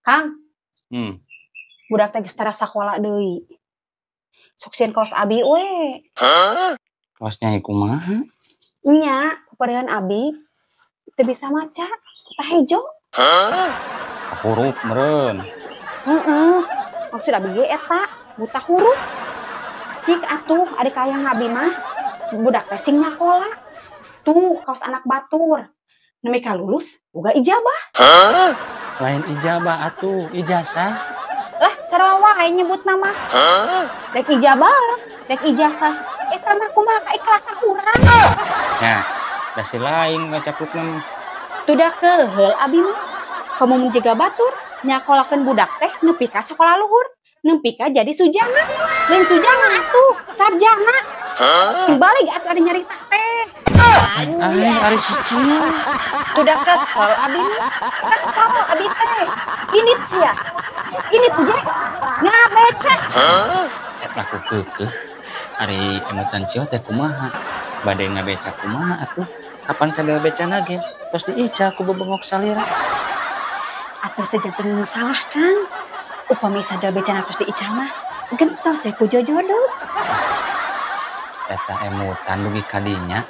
Kang, Hmm. budak teh geus tara sakola deui. Sok sieun kaos abi we. Kaosnya kumaha? Nya, paparehan abi teu bisa maca, tah hejo. Huruf meureun. Heeh. Maksud abi ge eta, buta huruf. Cik atuh adik hayang abi mah budak teh sing nyakola. Tuh, kaos anak batur. Nemi ka lulus boga ijabah. Lain ijabah atuh, ijazah. Lah, sarua wae nyebut nama. Dek ijabah, dek ijazah. Eta mah kumaha keikhlasan urang. Nya, da si lain ngacaplukna mah. Tudah keheul abi mah. Kamu menjaga batur, nyakolakeun budak teh nepi ka sakola luhur, nepi ka jadi sujana. Lain sujana atuh, sarjana. Sing balik atuh ada nyarita teh. Ari sicil. Tudah kesel abi mah. Kesel abi teh. Ini cia. Ini tuh je. Ngabeca. Eta ku keukeuh. Ari emutan cio teh kumaha? Bade ngabeca kumaha atuh? Kapan sadel becana ge? Tos diica ku bebengok salira. Atuh teh janten salah Kang. Upami sadel becana terus diical mah gentos we ku jojodoh. Eta emutan dugi kadinya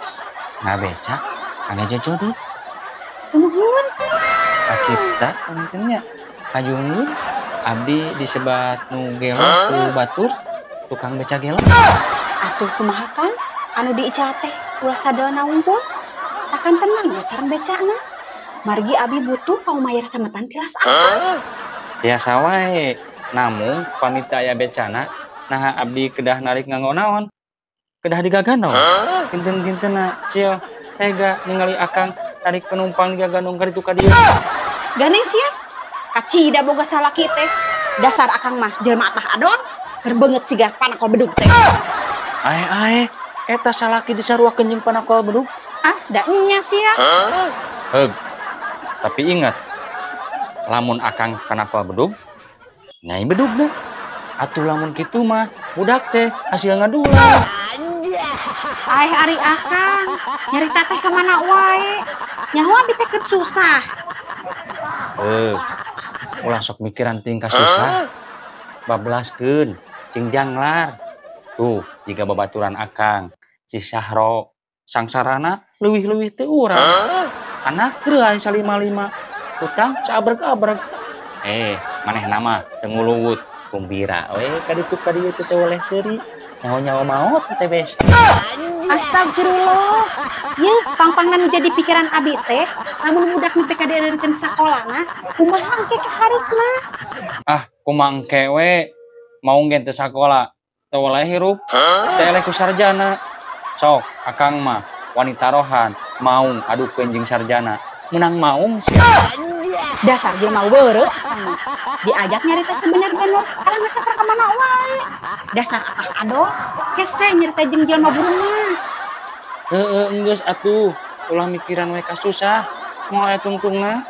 ngabeca kana jojodoh. Sumuhun. Kacipta pentingnya kajunggur abdi disebat nu gelo ku batur tukang beca gelo. Atuh kumaha Kang? Anu diical teh ulah sadelna unggul. Sakan tenang ya sareng becana. Margi abi butuh kau mayar sametan tilas apa? Tiasa wae. Namun pamita aya becana nah abdi kedah narik nganggo naon? Kedah digagandong. Kinten-kintena cio tega ningali akang tarik penumpang digagandong ka ditu ka dieu. Ganeng sia. Kacida boga salaki teh. Dasar akang mah jelema tah adon. Keur beungeut siga panakol bedug teh. Ae eta salaki disaruakeun jeung panakol bedug. Ah, da nya sia. Heug. Tapi ingat, lamun akang panakol bedug, nyai bedugna. Atuh lamun kitu mah budak teh hasil ngadulang. Ai ari akang, nyarita teh ka mana wae. Nyaho abi teh keur susah. Ulah sok mikiran tingkah susah. Bablaskeun cing janglar. Tuh, jika babaturan akang, si Syahro, sangsarana leuwih-leuwih teu urang. Anak reuy salima-lima, utang saabreg-abreg. Manehna mah teu nguluwut, kumbira we ka ditu ka dieu teh oleh seuri. Nyaho-nyaho maot teh bes. Astagfirullah. Yeuh, pangpangan jadi pikiran abi teh, lamun budak nepi ka dieureunkeun sakolana, kumaha engke kaharupna? Kumangke we mau nggen teu sakola, teu oleh hirup, teu eleh ku sarjana. Sok, akang mah wanita rohan, maung adukeun jeung sarjana. Menang maung sia. Dasar jelema weureu akang mah. Diajak nyarita sebener-bener, kalah ngacaper ka mana wae. Dasar atah ado, hese nyarita jeung jelema burung mah. Enggeus atuh, ulah mikiran we ka susah. Moal aya tungtungna.